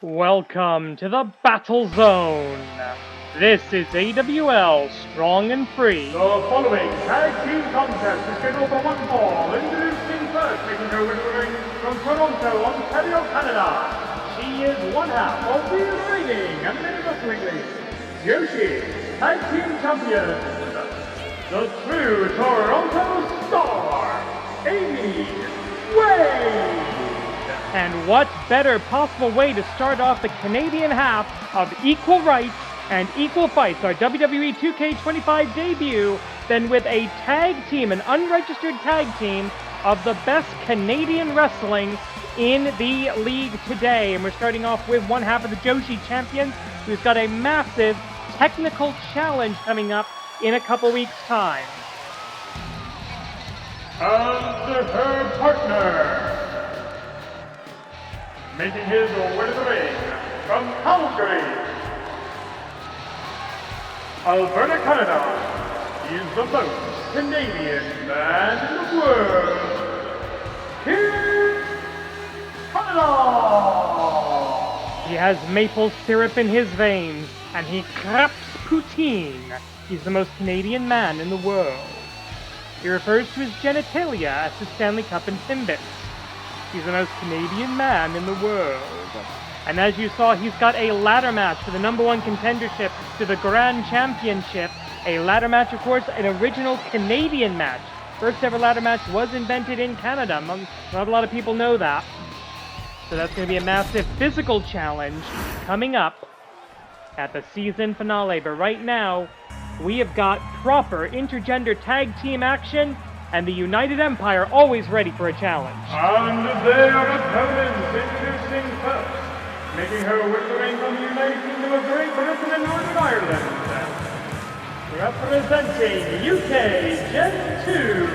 Welcome to the Battle Zone. This is AWL Strong and Free. The following tag team contest is scheduled for one fall. Introducing first, making her way to the ring from Toronto, Ontario, Canada. She is one half of the reigning American Wrestling League Yoshi Tag Team Champion, the true Toronto Star, Amy Wade. And what better possible way to start off the Canadian half of Equal Rights and Equal Fights, our WWE 2K25 debut, than with a tag team, an unregistered tag team of the best Canadian wrestling in the league today. And we're starting off with one half of the Joshi champions, who's got a massive technical challenge coming up in a couple weeks' time. And her partner, making his way to the ring from Calgary, Alberta, Canada, is the most Canadian man in the world, Kid Canada. He has maple syrup in his veins, and he craps poutine. He's the most Canadian man in the world. He refers to his genitalia as the Stanley Cup and Timbits. He's the most Canadian man in the world. And as you saw, he's got a ladder match for the #1 contendership to the Grand Championship. A ladder match, of course, an original Canadian match. First ever ladder match was invented in Canada. Not a lot of people know that. So that's going to be a massive physical challenge coming up at the season finale. But right now, we have got proper intergender tag team action, and the United Empire always ready for a challenge. And their opponents, introducing first, making her way to the ring from the United Kingdom of Great Britain and Northern Ireland, representing UK Gen 2,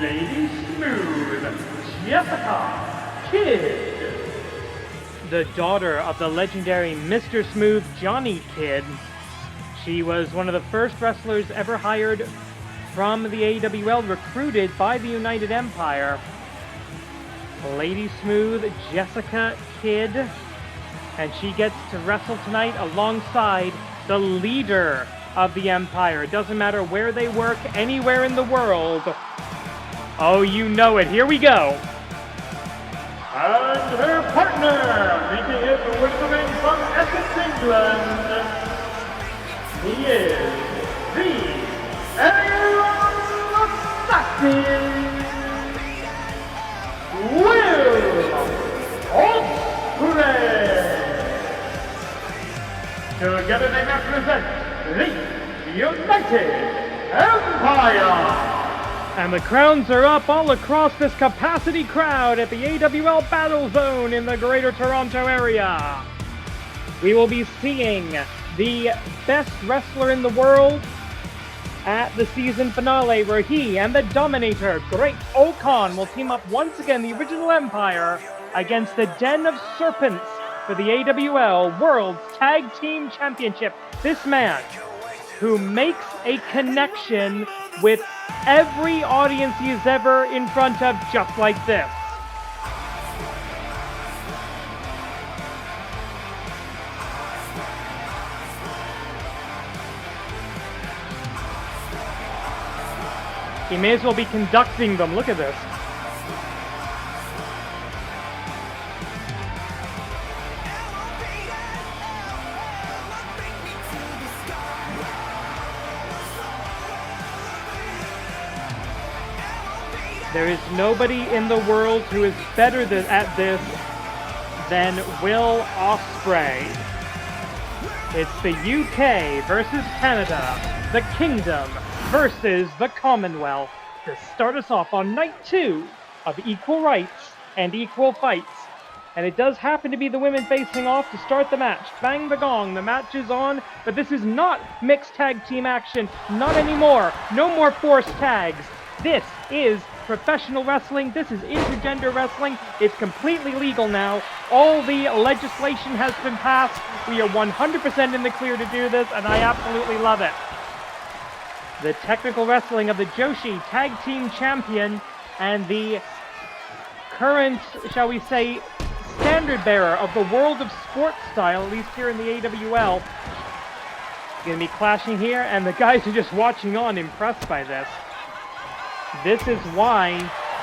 Lady Smooth, Jessica Kidd. The daughter of the legendary Mr. Smooth, Johnny Kidd. She was one of the first wrestlers ever hired from the AWL, recruited by the United Empire. Lady Smooth, Jessica Kidd, and she gets to wrestle tonight alongside the leader of the Empire. It doesn't matter where they work, anywhere in the world. Oh, you know it. Here we go. And her partner, making his way to the ring from Essex, England, he is the Willow, Ospreay. Together they represent the United Empire. And the crowns are up all across this capacity crowd at the AWL Battle Zone in the Greater Toronto area. We will be seeing the best wrestler in the world at the season finale, where he and the Dominator, Great Okan, will team up once again, the original Empire, against the Den of Serpents for the AWL World Tag Team Championship. This man, who makes a connection with every audience he is ever in front of, just like this. He may as well be conducting them. Look at this. There is nobody in the world who is better at this than Will Ospreay. It's the UK versus Canada, the Kingdom versus the Commonwealth, to start us off on night 2 of Equal Rights and Equal Fights. And it does happen to be the women facing off to start the match. Bang the gong, the match is on, but this is not mixed tag team action, not anymore. No more forced tags. This is professional wrestling. This is intergender wrestling. It's completely legal now. All the legislation has been passed. We are 100% in the clear to do this, and I absolutely love it. The technical wrestling of the Joshi Tag Team Champion and the current, shall we say, standard bearer of the world of sports style, at least here in the AWL. Gonna be clashing here, and the guys are just watching on, impressed by this. This is why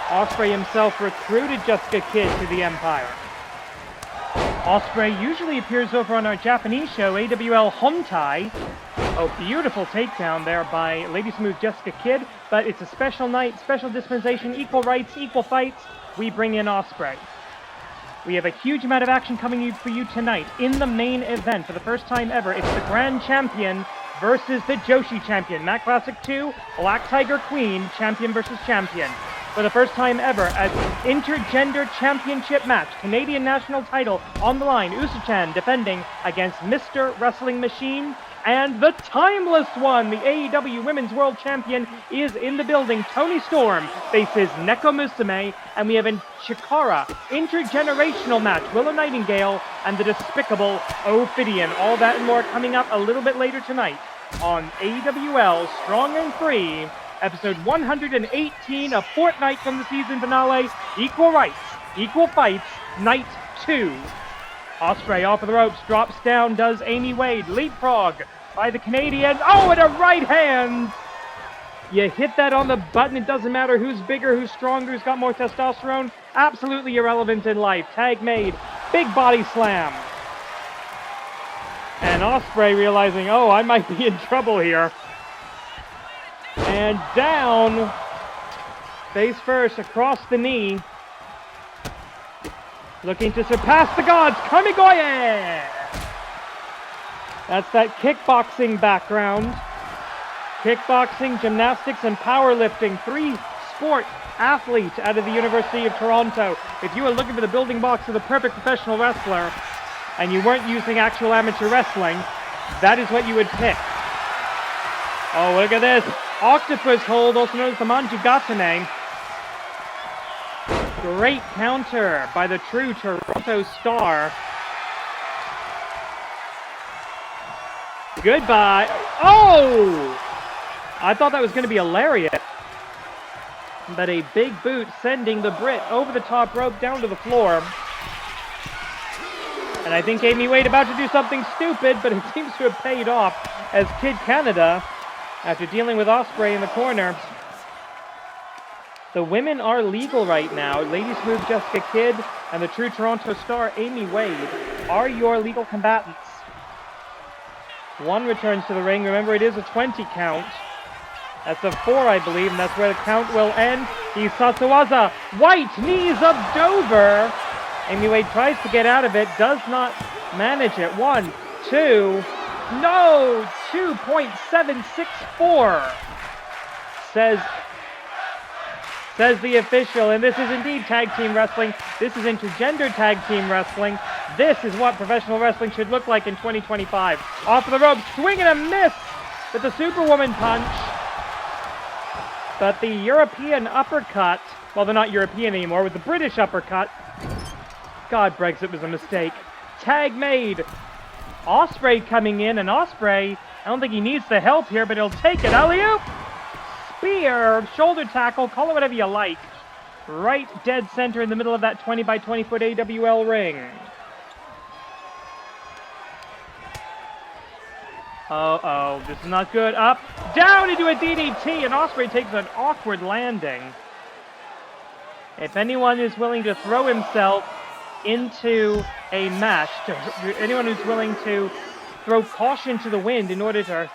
Ospreay himself recruited Jessica Kidd to the Empire. Ospreay usually appears over on our Japanese show, AWL Hontai. Oh, beautiful takedown there by Lady Smooth Jessica Kidd, but it's a special night, special dispensation, equal rights, equal fights. We bring in Ospreay. We have a huge amount of action coming for you tonight in the main event. For the first time ever, it's the Grand Champion versus the Joshi Champion. Mat Classic 2, Black Tiger Queen, Champion versus Champion. For the first time ever, an intergender championship match. Canadian national title on the line. Usa-chan defending against Mr. Wrestling Machine. And the timeless one, the AEW Women's World Champion, is in the building. Toni Storm faces Nekomusume, and we have a Chikara intergenerational match. Willow Nightingale and the despicable Ophidian. All that and more coming up a little bit later tonight on AWL Strong and Free, episode 118, a fortnight from the season finale. Equal rights, equal fights, night 2. Ospreay off of the ropes, drops down, does Amy Wade. Leapfrog by the Canadian. Oh, and a right hand! You hit that on the button. It doesn't matter who's bigger, who's stronger, who's got more testosterone. Absolutely irrelevant in life. Tag made. Big body slam. And Ospreay realizing, oh, I might be in trouble here. And down. Face first, across the knee. Looking to surpass the gods, Kamigoye! That's that kickboxing background. Kickboxing, gymnastics, and powerlifting. 3 sport athletes out of the University of Toronto. If you were looking for the building blocks of the perfect professional wrestler, and you weren't using actual amateur wrestling, that is what you would pick. Oh, look at this. Octopus hold, also known as the Manjugatane. Great counter by the true Toronto star. Goodbye. Oh! I thought that was going to be a lariat. But a big boot sending the Brit over the top rope down to the floor. And I think Amy Wade about to do something stupid, but it seems to have paid off as Kid Canada, after dealing with Ospreay in the corner. The women are legal right now. Lady Smooth Jessica Kidd and the true Toronto star Amy Wade are your legal combatants. One returns to the ring. Remember, it is a 20 count. That's a 4, I believe, and that's where the count will end. Hisasawaza, white knees of Dover. Amy Wade tries to get out of it, does not manage it. 1, 2, no, 2.764, says the official, and this is indeed tag team wrestling. This is intergender tag team wrestling. This is what professional wrestling should look like in 2025. Off of the rope, swing and a miss with the Superwoman punch. But the European uppercut, well, they're not European anymore, with the British uppercut. God, Brexit was a mistake. Tag made. Ospreay coming in, and Ospreay, I don't think he needs the help here, but he'll take it. Alley-oop! Spear, shoulder tackle, call it whatever you like. Right dead center in the middle of that 20 by 20 foot AWL ring. Uh-oh, this is not good. Up, down into a DDT, and Ospreay takes an awkward landing. If anyone is willing to throw himself into a match, anyone who's willing to throw caution to the wind in order to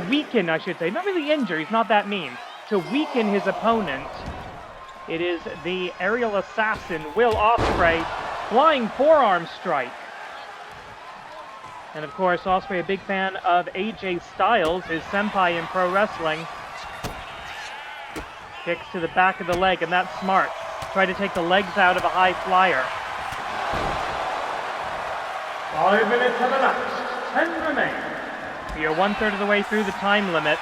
weaken, I should say, not really injure, he's not that mean, to weaken his opponent, it is the aerial assassin, Will Ospreay, flying forearm strike. And of course, Ospreay, a big fan of AJ Styles, his senpai in pro wrestling. Kicks to the back of the leg, and that's smart. Try to take the legs out of a high flyer. 5 minutes of the match. 10 remain. We are 1/3 of the way through the time limit.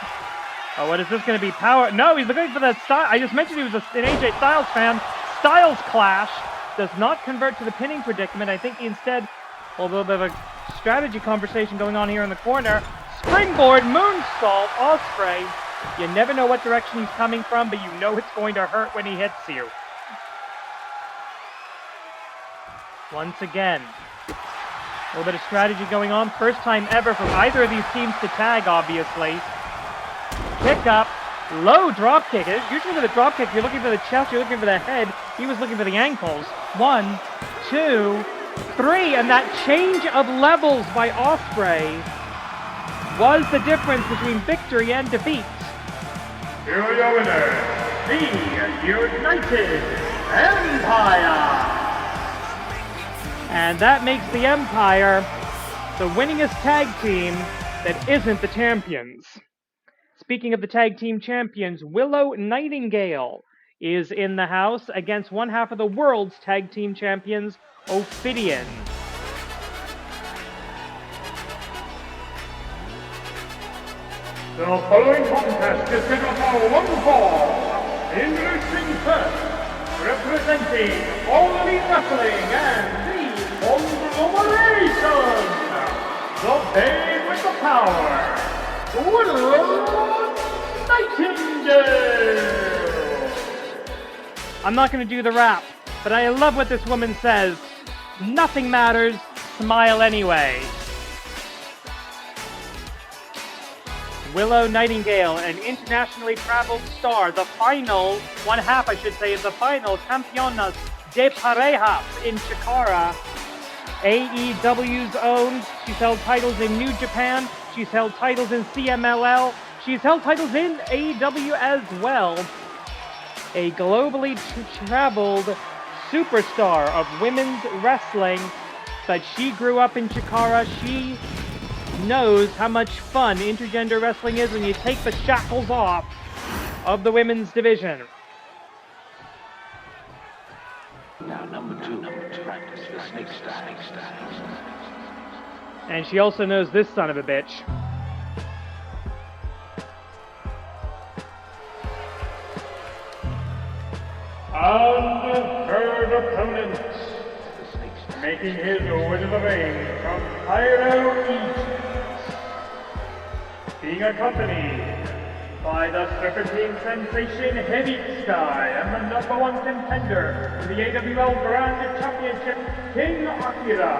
Oh, what is this going to be? Power? No, he's looking for that style. I just mentioned he was an AJ Styles fan. Styles clash does not convert to the pinning predicament. I think he instead, a little bit of a strategy conversation going on here in the corner. Springboard moonsault, Ospreay. You never know what direction he's coming from, but you know it's going to hurt when he hits you. Once again. A little bit of strategy going on. First time ever for either of these teams to tag, obviously. Kick up. Low drop kick. Usually with a drop kick, you're looking for the chest, you're looking for the head. He was looking for the ankles. 1, 2, 3. And that change of levels by Ospreay was the difference between victory and defeat. Here are your winners, the United Empire! And that makes the Empire the winningest tag team that isn't the champions. Speaking of the tag team champions, Willow Nightingale is in the house against one half of the world's tag team champions, Ophidian. The following contest is scheduled for one fall. Introducing first, representing All Elite Wrestling and the Conglomeration, the babe with the power, Willow Nightingale. I'm not going to do the rap, but I love what this woman says. Nothing matters, smile anyway. Willow Nightingale, an internationally traveled star, the final, one half I should say, of the final Campeonas de Parejas in Chikara. AEW's own. She's held titles in New Japan. She's held titles in CMLL. She's held titles in AEW as well. A globally traveled superstar of women's wrestling, but she grew up in Chikara. She knows how much fun intergender wrestling is when you take the shackles off of the women's division. Now, number two, practice the snake style. And she also knows this son of a bitch. And her opponent, making his way to the ring from Cairo, Egypt, being accompanied by the Serpentine Sensation Heavy Sky and the #1 contender to the AWL Grand Championship, King Akira.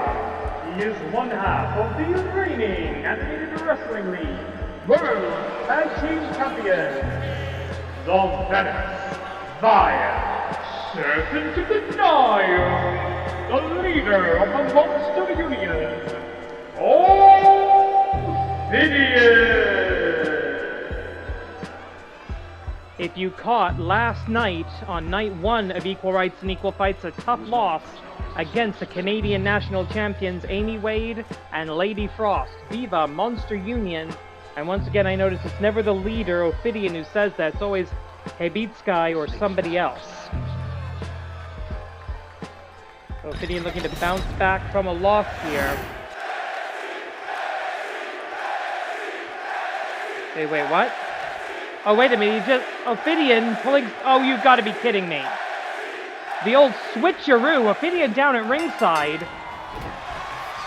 He is one half of the reigning Animated Wrestling League World Tag Team Champions, the Venice Via Serpent of the Nile, the leader of the Monster Union, Ophidian. If you caught last night on night 1 of Equal Rights and Equal Fights a tough loss against the Canadian national champions Amy Wade and Lady Frost, Viva Monster Union, and once again I notice it's never the leader, Ophidian, who says that, it's always Hebitsky or somebody else. Ophidian looking to bounce back from a loss here. Wait, what? Oh, wait a minute, Ophidian pulling, oh, you've got to be kidding me. The old switcheroo, Ophidian down at ringside.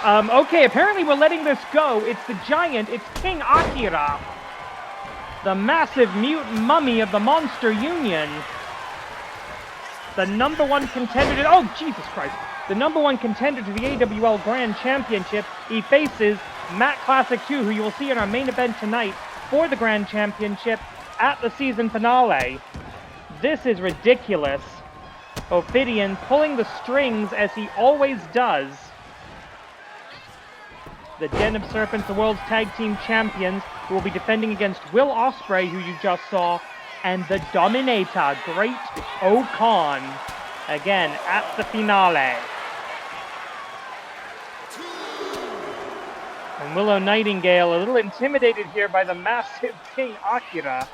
Okay, apparently we're letting this go. It's the giant, it's King Akira. The massive mutant mummy of the Monster Union. The #1 contender to, oh, Jesus Christ. The #1 contender to the AWL Grand Championship. He faces Matt Classic 2, who you will see in our main event tonight for the Grand Championship at the season finale. This is ridiculous. Ophidian pulling the strings as he always does. The Den of Serpents, the world's tag team champions, who will be defending against Will Ospreay, who you just saw, and the Dominator, Great Okan, again at the finale. And Willow Nightingale, a little intimidated here by the massive King Akira.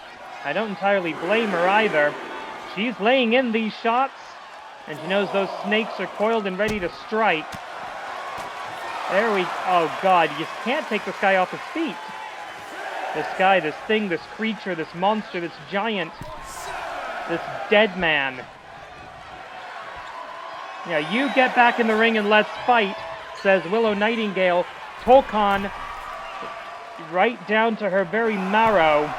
I don't entirely blame her either. She's laying in these shots, and she knows those snakes are coiled and ready to strike. There we, oh God, you just can't take this guy off his feet. This guy, this thing, this creature, this monster, this giant, this dead man. Yeah, you get back in the ring and let's fight, says Willow Nightingale. Tokan, right down to her very marrow.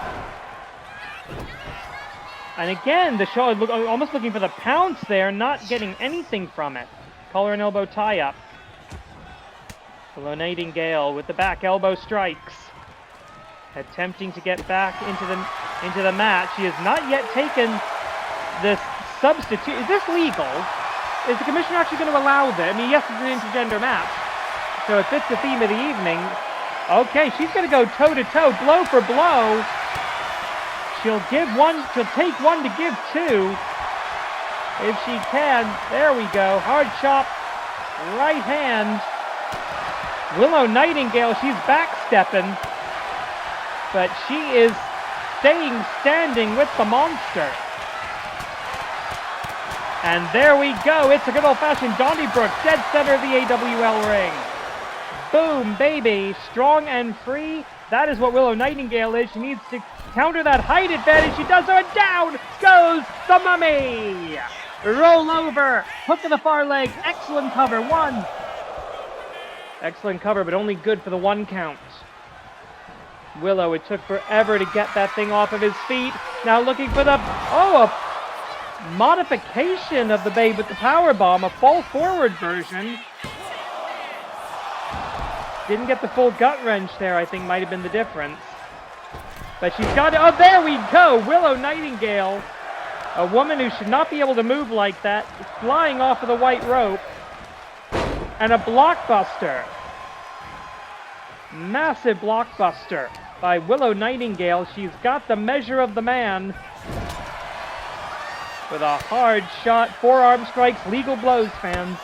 And again, the show almost looking for the pounce there, not getting anything from it. collar and elbow tie-up. Willow Nightingale with the back elbow strikes. Attempting to get back into the match. She has not yet taken this substitute. Is this legal? Is the commissioner actually going to allow this? I mean, yes, it's an intergender match, so it fits the theme of the evening. Okay, she's going to go toe-to-toe, blow for blow. She'll take one to give two. If she can. There we go. Hard chop, right hand. Willow Nightingale, she's backstepping, but she is staying standing with the monster. And there we go. It's a good old-fashioned Donnybrook, dead center of the AWL ring. Boom, baby. Strong and free. That is what Willow Nightingale is. She needs to counter that height advantage. She does so, and down goes the mummy. Roll over. Hook to the far leg. Excellent cover. One. Excellent cover, but only good for the one count. Willow, it took forever to get that thing off of his feet. Now looking for the... Oh, a modification of the Babe with the power bomb, a fall forward version. Didn't get the full gut wrench there, I think might have been the difference. But she's got it. Oh, there we go! Willow Nightingale, a woman who should not be able to move like that, flying off of the white rope. And a blockbuster. Massive blockbuster by Willow Nightingale. She's got the measure of the man. With a hard shot, forearm strikes, legal blows, fans.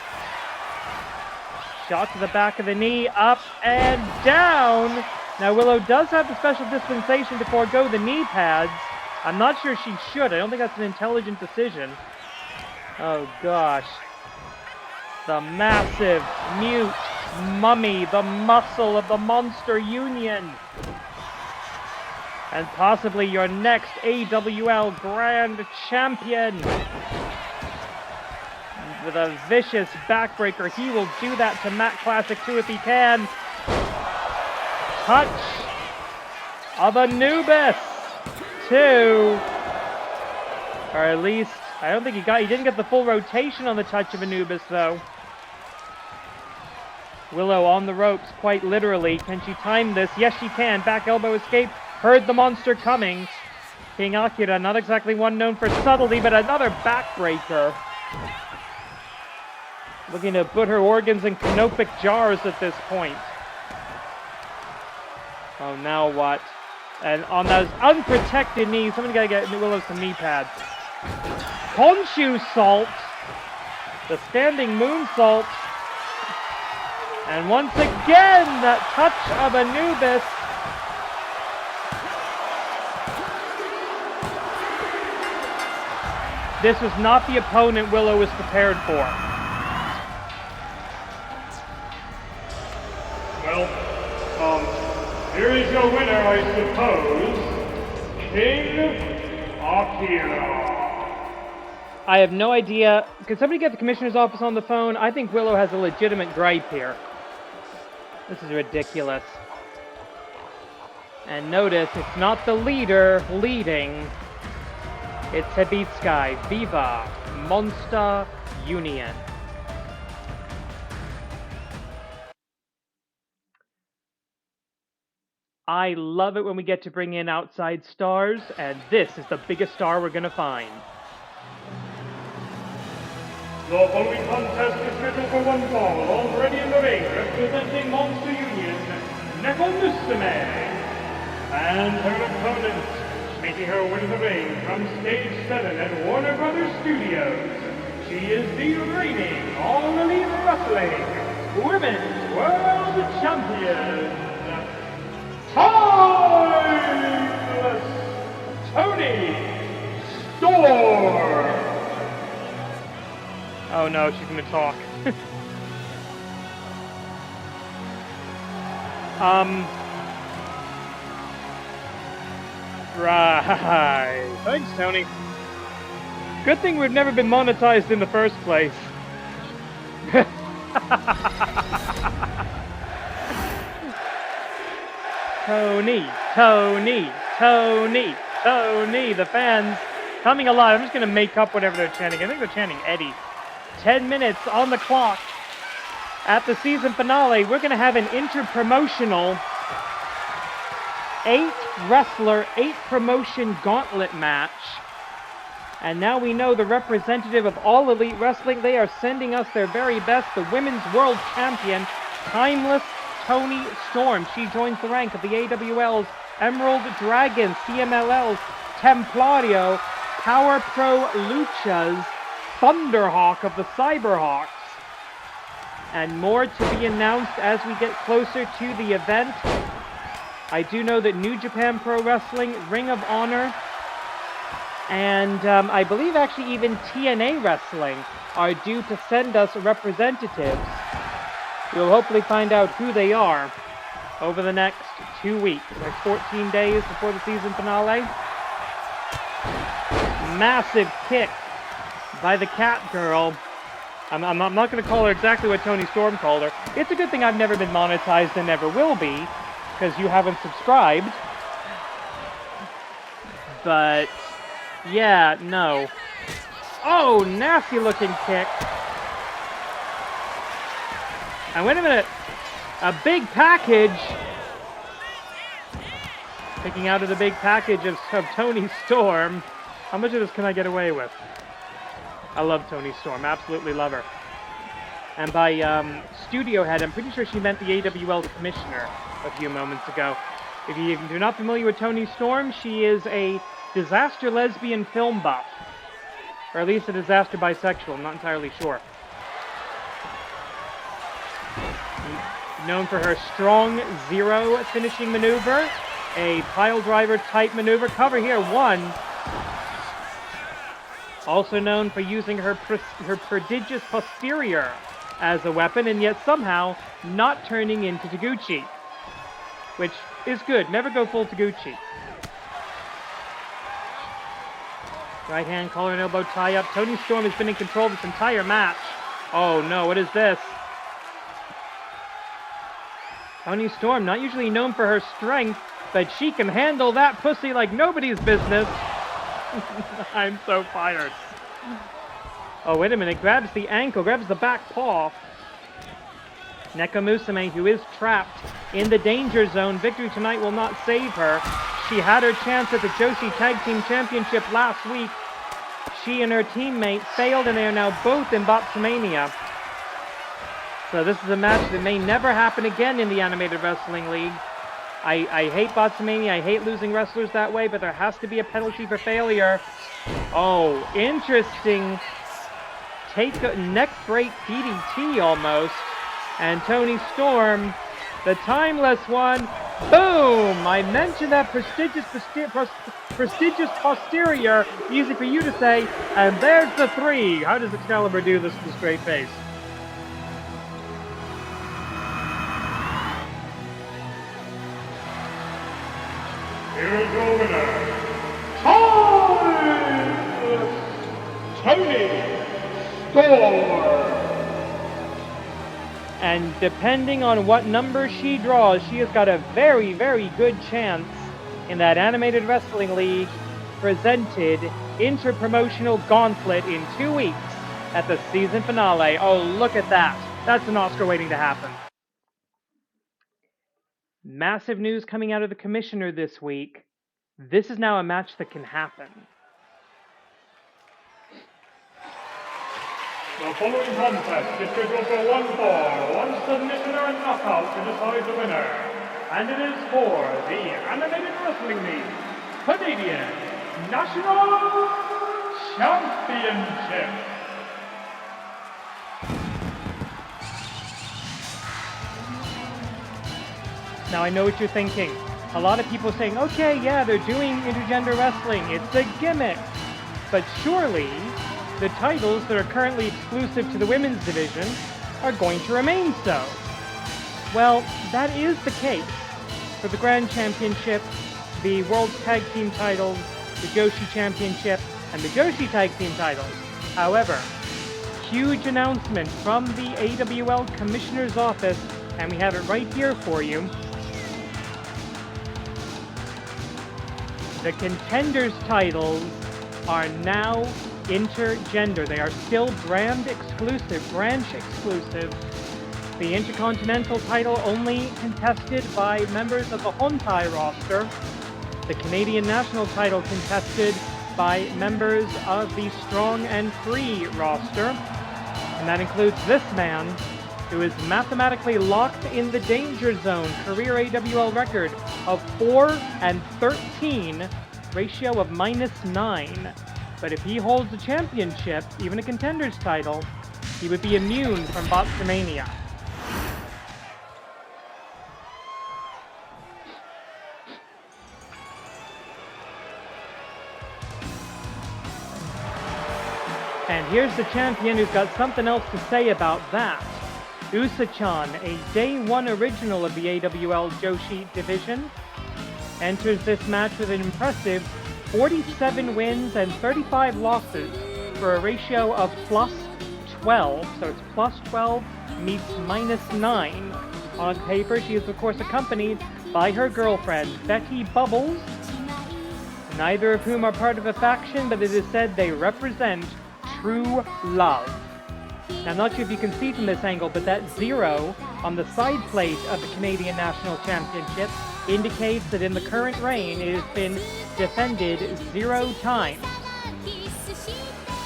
Shot to the back of the knee, up and down. Now Willow does have the special dispensation to forego the knee pads. I'm not sure she should. I don't think that's an intelligent decision. Oh gosh. The massive, mute mummy, the muscle of the Monster Union. And possibly your next AWL Grand Champion. With a vicious backbreaker, he will do that to Matt Classic too if he can. Touch of Anubis. Two. Or at least, I don't think he didn't get the full rotation on the touch of Anubis though. Willow on the ropes, quite literally. Can she time this? Yes, she can. Back elbow escape. Heard the monster coming. King Akira, not exactly one known for subtlety, but another backbreaker. Looking to put her organs in canopic jars at this point. Oh, now what? And on those unprotected knees, somebody gotta get Willow some knee pads. Konshu salt. The standing moonsault. And once again, that touch of Anubis. This was not the opponent Willow was prepared for. Well, here is your winner, I suppose, King Akira. I have no idea. Could somebody get the commissioner's office on the phone? I think Willow has a legitimate gripe here. This is ridiculous. And notice, it's not the leader leading. It's Hibitsukai. Viva Monster Union. I love it when we get to bring in outside stars, and this is the biggest star we're going to find. The following contest is scheduled for one fall. Already in the ring, representing Monster Union, Nekomusume. And her opponent, making her way to the ring from Stage 7 at Warner Brothers Studios. She is the reigning All Elite Wrestling Women's World Champion, Timeless Toni Storm. Oh no, she's gonna talk. Right. Thanks, Toni. Good thing we've never been monetized in the first place. Toni, Toni, Toni, Toni. The fans coming alive. I'm just going to make up whatever they're chanting. I think they're chanting Eddie. 10 minutes on the clock. At the season finale, we're going to have an interpromotional 8-wrestler, 8-promotion gauntlet match. And now we know the representative of All Elite Wrestling. They are sending us their very best, the Women's World Champion, Timeless Toni Storm. She joins the rank of the AWL's Emerald Dragons, CMLL's Templario, Power Pro Lucha's Thunderhawk of the Cyberhawks. And more to be announced as we get closer to the event. I do know that New Japan Pro Wrestling, Ring of Honor, and I believe actually even TNA Wrestling are due to send us representatives. We'll hopefully find out who they are over the next 2 weeks, like 14 days before the season finale. Massive kick by the Cat Girl. I'm not going to call her exactly what Toni Storm called her. It's a good thing I've never been monetized and never will be, because you haven't subscribed. But, yeah, no. Oh, nasty looking kick. And wait a minute. A big package. Picking out of the big package of Toni Storm. How much of this can I get away with? I love Toni Storm. Absolutely love her. And by studio head, I'm pretty sure she meant the AWL commissioner a few moments ago. If you're not familiar with Toni Storm, she is a disaster lesbian film buff. Or at least a disaster bisexual. I'm not entirely sure. Known for her strong zero finishing maneuver. A pile driver type maneuver. Cover here, 1. Also known for using her prodigious posterior as a weapon, and yet somehow not turning into Taguchi. Which is good. Never go full Taguchi. Right hand collar and elbow tie up. Toni Storm has been in control this entire match. Oh no, what is this? Toni Storm, not usually known for her strength, but she can handle that pussy like nobody's business. I'm so fired. Oh, wait a minute. Grabs the ankle, grabs the back paw. Nekomusume, who is trapped in the danger zone. Victory tonight will not save her. She had her chance at the Joshi Tag Team Championship last week. She and her teammate failed, and they are now both in Botsumania. So this is a match that may never happen again in the Animated Wrestling League. I hate Botsumania, I hate losing wrestlers that way, but there has to be a penalty for failure. Oh, interesting. Take a neck break DDT almost. And Toni Storm, the timeless one. Boom! I mentioned that prestigious posterior. Easy for you to say. And there's the 3. How does Excalibur do this with a straight face? Here is your winner, Toni Storm. And depending on what number she draws, she has got a very, very good chance in that Animated Wrestling League presented interpromotional gauntlet in 2 weeks at the season finale. Oh, look at that. That's an Oscar waiting to happen. Massive news coming out of the commissioner this week. This is now a match that can happen. The following contest is scheduled for 1 fall, 1 submission or a knockout to decide the winner. And it is for the Animated Wrestling League Canadian National Championship. Now I know what you're thinking. A lot of people saying, okay, yeah, they're doing intergender wrestling. It's a gimmick. But surely the titles that are currently exclusive to the women's division are going to remain so. Well, that is the case for the Grand Championship, the World Tag Team titles, the Joshi Championship, and the Joshi Tag Team titles. However, huge announcement from the AWL Commissioner's Office, and we have it right here for you. The Contenders titles are now intergender. They are still branch exclusive. The Intercontinental title only contested by members of the Hontai roster. The Canadian National title contested by members of the Strong and Free roster. And that includes this man, who is mathematically locked in the danger zone. Career AWL record of 4-13, ratio of -9. But if he holds a championship, even a contender's title, he would be immune from Botchamania. And here's the champion who's got something else to say about that. Usa-chan, a Day 1 original of the AWL Joshi division, enters this match with an impressive 47 wins and 35 losses for a ratio of +12. So it's +12 meets -9. On paper, she is of course accompanied by her girlfriend, Betty Bubbles, neither of whom are part of a faction, but it is said they represent true love. Now, I'm not sure if you can see from this angle, but that 0 on the side plate of the Canadian National Championship indicates that in the current reign it has been defended 0 times.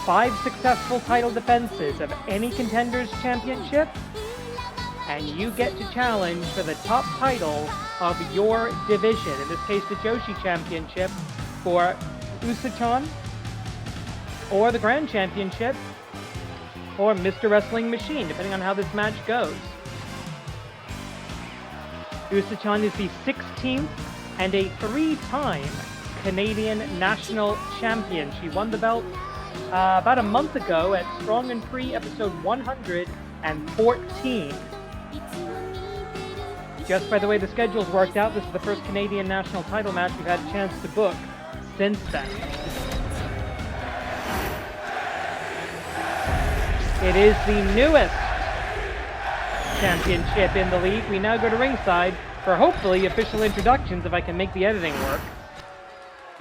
5 successful title defenses of any contender's championship, and you get to challenge for the top title of your division, in this case the Joshi Championship for Usa-chan, or the Grand Championship, or Mr. Wrestling Machine, depending on how this match goes. Usa-chan is the 16th and a 3-time Canadian National Champion. She won the belt about a month ago at Strong and Free episode 114. Just by the way the schedule's worked out, this is the first Canadian National title match we've had a chance to book since then. It is the newest championship in the league. We now go to ringside for hopefully official introductions if I can make the editing work.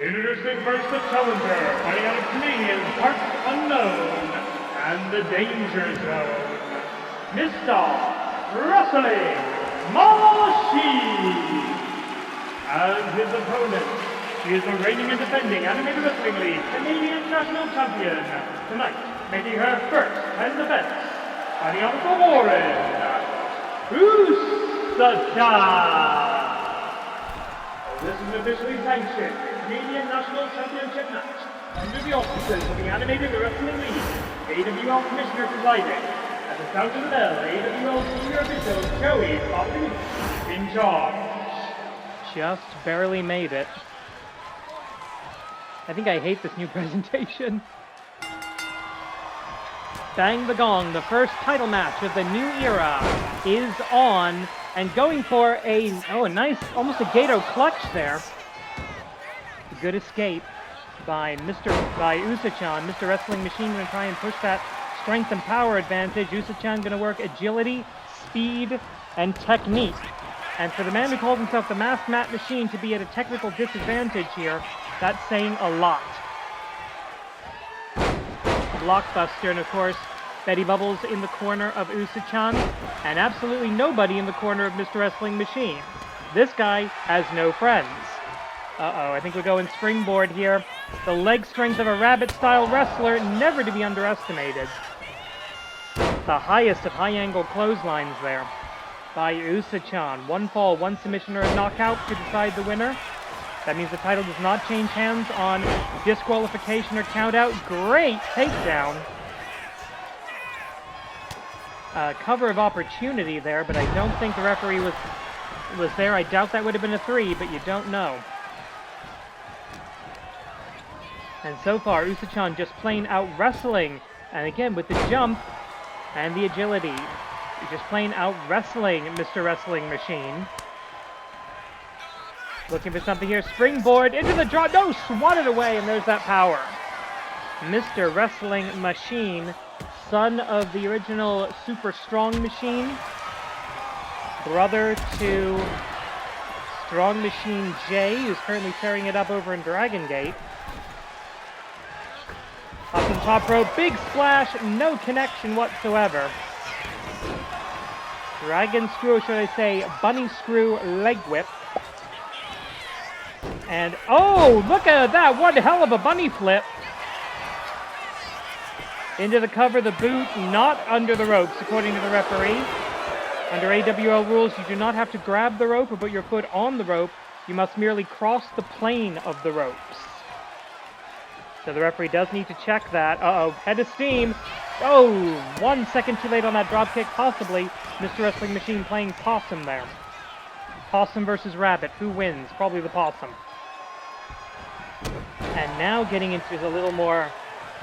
Introducing first the challenger, fighting out of Canadian Park Unknown and the Danger Zone, Mr. Wrestling Machine. As his opponent, he is the reigning and defending Animated Wrestling League Canadian National Champion. Tonight, making her first and defense, fighting out of the Warren, Usa-chan. This is an officially sanctioned Canadian National Championship match under the auspices of the Animated Wrestling League, AWL Commissioner presiding. At the sound of the bell, AWL Senior Official Joey Ophidian in charge. Just barely made it. I think I hate this new presentation. Bang the gong, the first title match of the new era is on, and going for a nice, almost a Gato clutch there. A good escape by Usa-chan. Mr. Wrestling Machine going to try and push that strength and power advantage. Usa-chan going to work agility, speed, and technique. And for the man who called himself the Masked Mat Machine to be at a technical disadvantage here, that's saying a lot. Blockbuster, and of course, Betty Bubbles in the corner of Usa-chan, and absolutely nobody in the corner of Mr. Wrestling Machine. This guy has no friends. I think we're going springboard here. The leg strength of a rabbit-style wrestler, never to be underestimated. The highest of high-angle clotheslines there by Usa-chan. 1 fall, 1 submission, or a knockout to decide the winner. That means the title does not change hands on disqualification or countout. Great takedown. Cover of opportunity there, but I don't think the referee was there. I doubt that would have been a 3, but you don't know. And so far, Usa-chan just plain out wrestling. And again, with the jump and the agility. Just plain out wrestling Mr. Wrestling Machine. Looking for something here. Springboard into the draw. No, swatted away, and there's that power. Mr. Wrestling Machine, son of the original Super Strong Machine, brother to Strong Machine J, who's currently tearing it up over in Dragon Gate. Up in top rope, big splash, no connection whatsoever. Dragon screw, or should I say, bunny screw leg whip. And, oh, look at that, one hell of a bunny flip. Into the cover, the boot, not under the ropes, according to the referee. Under AWL rules, you do not have to grab the rope or put your foot on the rope. You must merely cross the plane of the ropes. So the referee does need to check that. Uh-oh, head of steam. Oh, 1 second too late on that drop kick, possibly. Mr. Wrestling Machine playing possum there. Possum versus rabbit. Who wins? Probably the possum. And now getting into a little more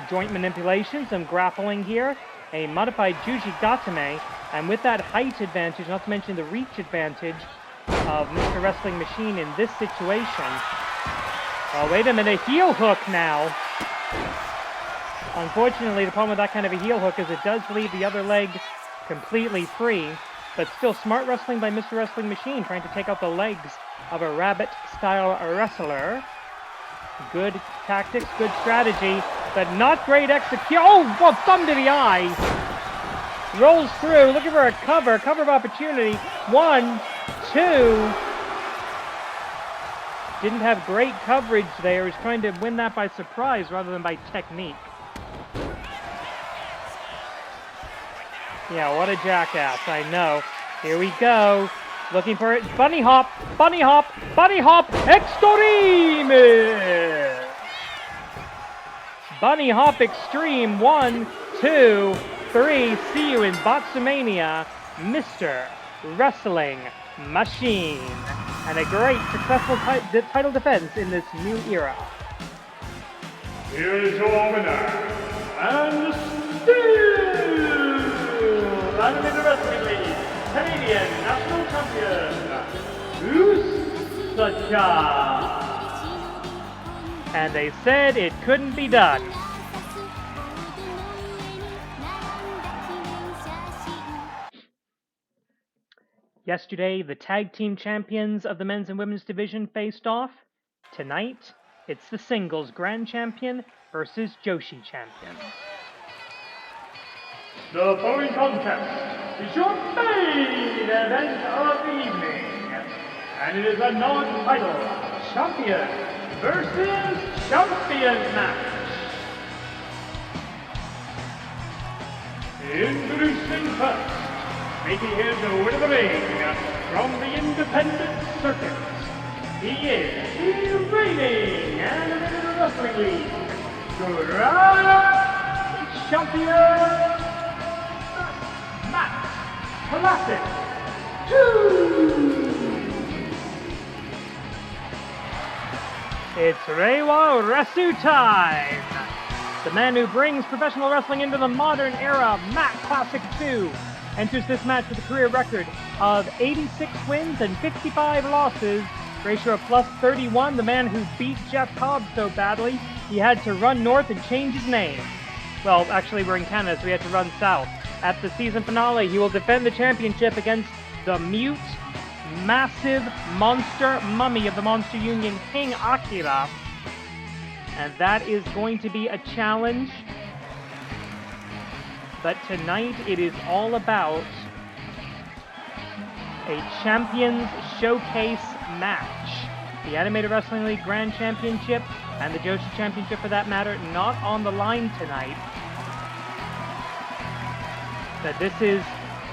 joint manipulation, some grappling here. A modified Juji Gatame. And with that height advantage, not to mention the reach advantage of Mr. Wrestling Machine in this situation. Oh, wait a minute, heel hook now. Unfortunately, the problem with that kind of a heel hook is it does leave the other leg completely free, but still smart wrestling by Mr. Wrestling Machine, trying to take out the legs of a rabbit-style wrestler. Good tactics, good strategy, but not great execution. Oh, well, thumb to the eye. Rolls through, looking for a cover of opportunity. 1, 2. Didn't have great coverage there. He was trying to win that by surprise rather than by technique. Yeah, what a jackass, I know. Here we go. Looking for it. Bunny hop, bunny hop, bunny hop, extreme! Bunny hop extreme. 1, 2, 3. See you in Botsumania, Mr. Wrestling Machine. And a great, successful title defense in this new era. Here is your winner, and still Animated Wrestling League Canadian National Champion, Usacha. And they said it couldn't be done. Yesterday, the tag team champions of the men's and women's division faced off. Tonight, it's the singles grand champion versus Joshi champion. The following contest is your main event of the evening, and it is a non-title champion versus champion match. Introducing first, making his way to the ring from the independent circuit, he is the reigning Animated Wrestling League Grand Champion, Matt Classic 2. It's Reiwa Resu time! The man who brings professional wrestling into the modern era, Matt Classic 2, enters this match with a career record of 86 wins and 55 losses, ratio of plus 31. The man who beat Jeff Cobb so badly, he had to run north and change his name. Well, actually, we're in Canada, so we had to run south. At the season finale, he will defend the championship against the mute, massive monster mummy of the Monster Union, King Akira. And that is going to be a challenge. But tonight, it is all about a Champions Showcase match. The Animated Wrestling League Grand Championship and the Joshi Championship, for that matter, not on the line tonight. But this is,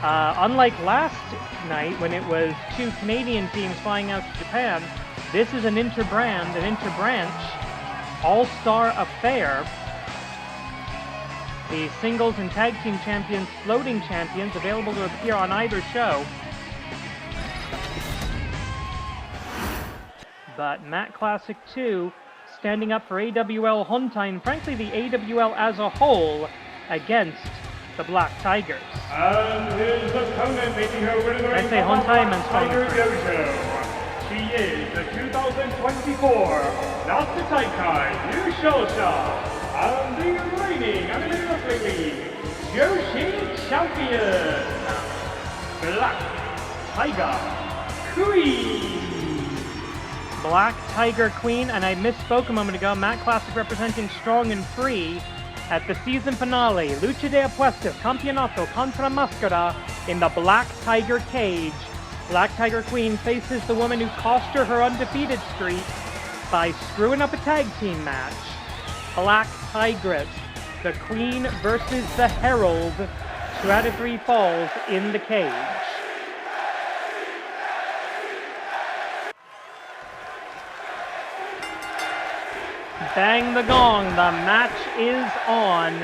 unlike last night when it was 2 Canadian teams flying out to Japan, this is an inter-brand, an inter-branch, all-star affair. The singles and tag team champions, floating champions, available to appear on either show. But Matt Classic 2 standing up for AWL Hontai, and frankly the AWL as a whole, against the Black Tigers. And his opponent making her way to the ring I say Hontai, I meant Tiger Dojo. She is the 2024 Dr. Taikai Yushosha and the reigning Animated Wrestling League Joshi Champion, Black Tiger Queen. Black Tiger Queen, and I misspoke a moment ago, Matt Classic representing Strong and Free, at the season finale, Lucha de Apuestas Campeonato contra Máscara in the Black Tiger cage. Black Tiger Queen faces the woman who cost her her undefeated streak by screwing up a tag team match. Black Tigress, the Queen versus the Herald. 2 out of 3 falls in the cage. Bang the gong, the match is on.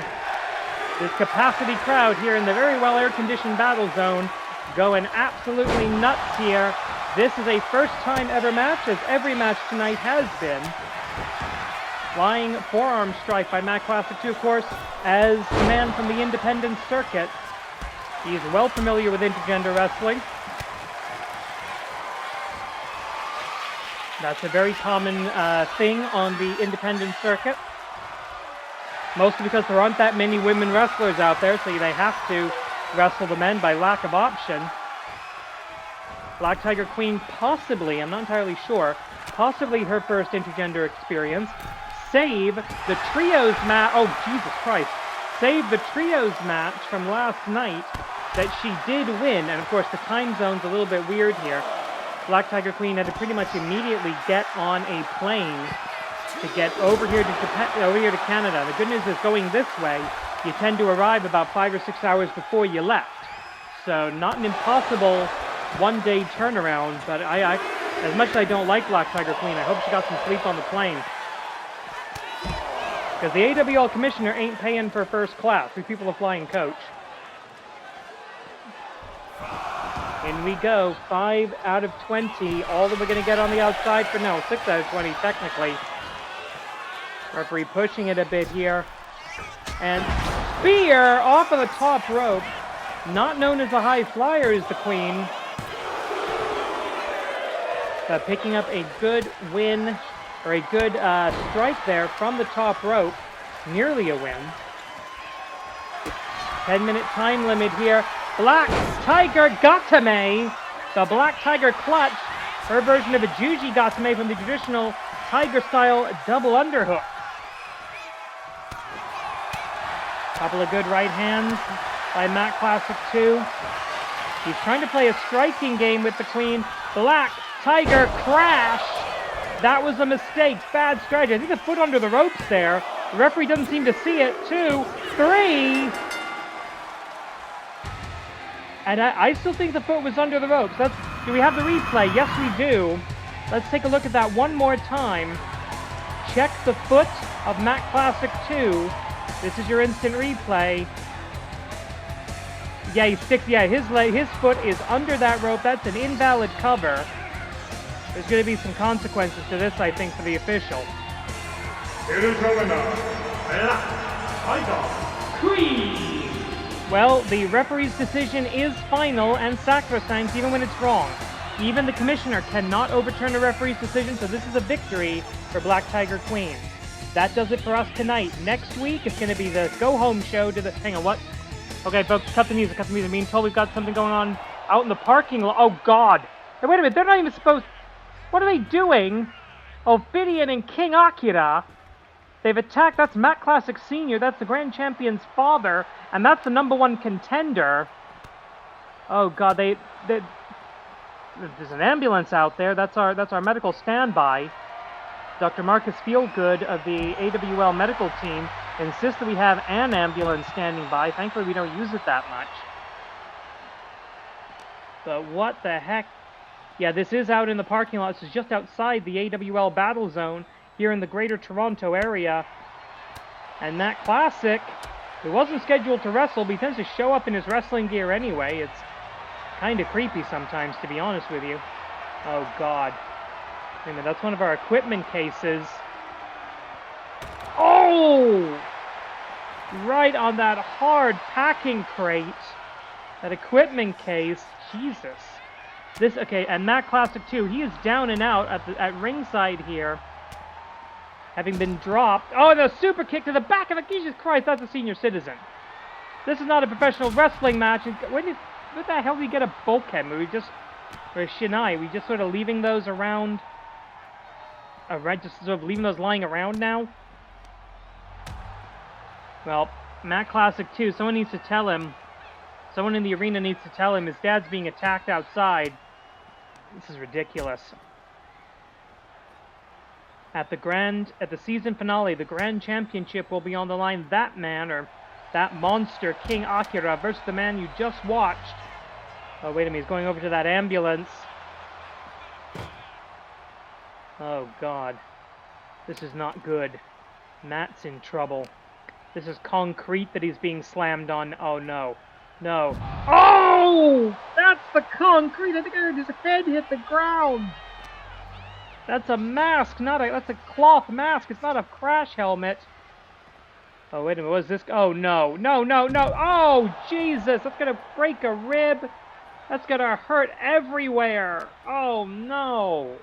This capacity crowd here in the very well air-conditioned battle zone going absolutely nuts here. This is a first-time ever match, as every match tonight has been. Flying forearm strike by Matt Classic 2, of course, as the man from the independent circuit. He's well familiar with intergender wrestling. That's a very common thing on the independent circuit. Mostly because there aren't that many women wrestlers out there, so they have to wrestle the men by lack of option. Black Tiger Queen possibly, I'm not entirely sure, possibly her first intergender experience. Save the trios match, oh Jesus Christ, save the trios match from last night that she did win, and of course the time zone's a little bit weird here. Black Tiger Queen had to pretty much immediately get on a plane to get over here to Canada. The good news is going this way, you tend to arrive about 5 or 6 hours before you left. So not an impossible one-day turnaround, but I as much as I don't like Black Tiger Queen, I hope she got some sleep on the plane. Because the AWL commissioner ain't paying for first class. We people are flying coach. In we go, 5 out of 20. All that we're going to get on the outside for now. 6 out of 20, technically. Referee pushing it a bit here. And spear off of the top rope. Not known as a high flyer is the Queen. But picking up a good win, or a good strike there from the top rope. Nearly a win. 10-minute time limit here. Black Tiger Gatame, the Black Tiger Clutch, her version of a Juji Gatame from the traditional Tiger-style double underhook. Couple of good right hands by Matt Classic 2. He's trying to play a striking game with the Queen. Black Tiger Crash. That was a mistake. Bad strategy. I think a foot under the ropes there. The referee doesn't seem to see it. 2, 3. And I still think the foot was under the ropes. Do we have the replay? Yes, we do. Let's take a look at that one more time. Check the foot of Matt Classic 2. This is your instant replay. Yeah, his foot is under that rope. That's an invalid cover. There's going to be some consequences to this, I think, for the official. Here is your winner, Black Tiger Queen. Well, the referee's decision is final and sacrosanct even when it's wrong. Even the commissioner cannot overturn a referee's decision, so this is a victory for Black Tiger Queen. That does it for us tonight. Next week, it's going to be the go-home show to the... Hang on, what? Okay, folks, cut the music. I'm being told we've got something going on out in the parking lot. Oh, God. Hey, wait a minute, they're not even supposed... What are they doing? Ophidian and King Akira. They've attacked, that's Matt Classic Sr., that's the Grand Champion's father, and that's the #1 contender. Oh God, there's an ambulance out there, that's our medical standby. Dr. Marcus Feelgood of the AWL medical team insists that we have an ambulance standing by. Thankfully we don't use it that much. But what the heck? Yeah, this is out in the parking lot, this is just outside the AWL battle zone, here in the Greater Toronto area. And Matt Classic, who wasn't scheduled to wrestle, but he tends to show up in his wrestling gear anyway. It's kind of creepy sometimes, to be honest with you. Oh, God. Wait a minute, that's one of our equipment cases. Oh! Right on that hard packing crate. That equipment case. Jesus. Okay, and Matt Classic 2, he is down and out at ringside here. Having been dropped. Oh, and a super kick to the back of the... Jesus Christ, that's a senior citizen. This is not a professional wrestling match. What the hell did we get a bulkhead? Or a shinai? We just sort of leaving those around... just sort of leaving those lying around now? Well, Matt Classic 2, someone needs to tell him. Someone in the arena needs to tell him his dad's being attacked outside. This is ridiculous. At the season finale, the Grand Championship will be on the line. That man, or that monster, King Akira, versus the man you just watched. Oh, wait a minute, he's going over to that ambulance. Oh, God. This is not good. Matt's in trouble. This is concrete that he's being slammed on. Oh, no. No. Oh! That's the concrete! I think I heard his head hit the ground! That's a mask, that's a cloth mask. It's not a crash helmet. Oh, wait a minute, what is this? Oh, no. No, no, no. Oh, Jesus! That's gonna break a rib. That's gonna hurt everywhere. Oh, no.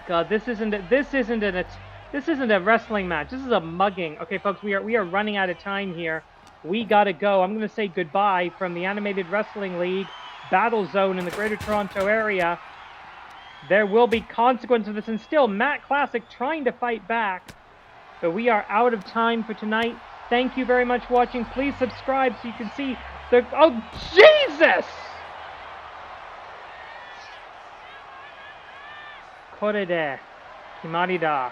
God, this isn't a wrestling match. This is a mugging. Okay, folks, we are running out of time here. We gotta go. I'm gonna say goodbye from the Animated Wrestling League Battle Zone in the Greater Toronto Area. There will be consequences of this, and still Matt Classic trying to fight back. But we are out of time for tonight. Thank you very much for watching. Please subscribe so you can see the... Oh, Jesus! Korede. Kimarida.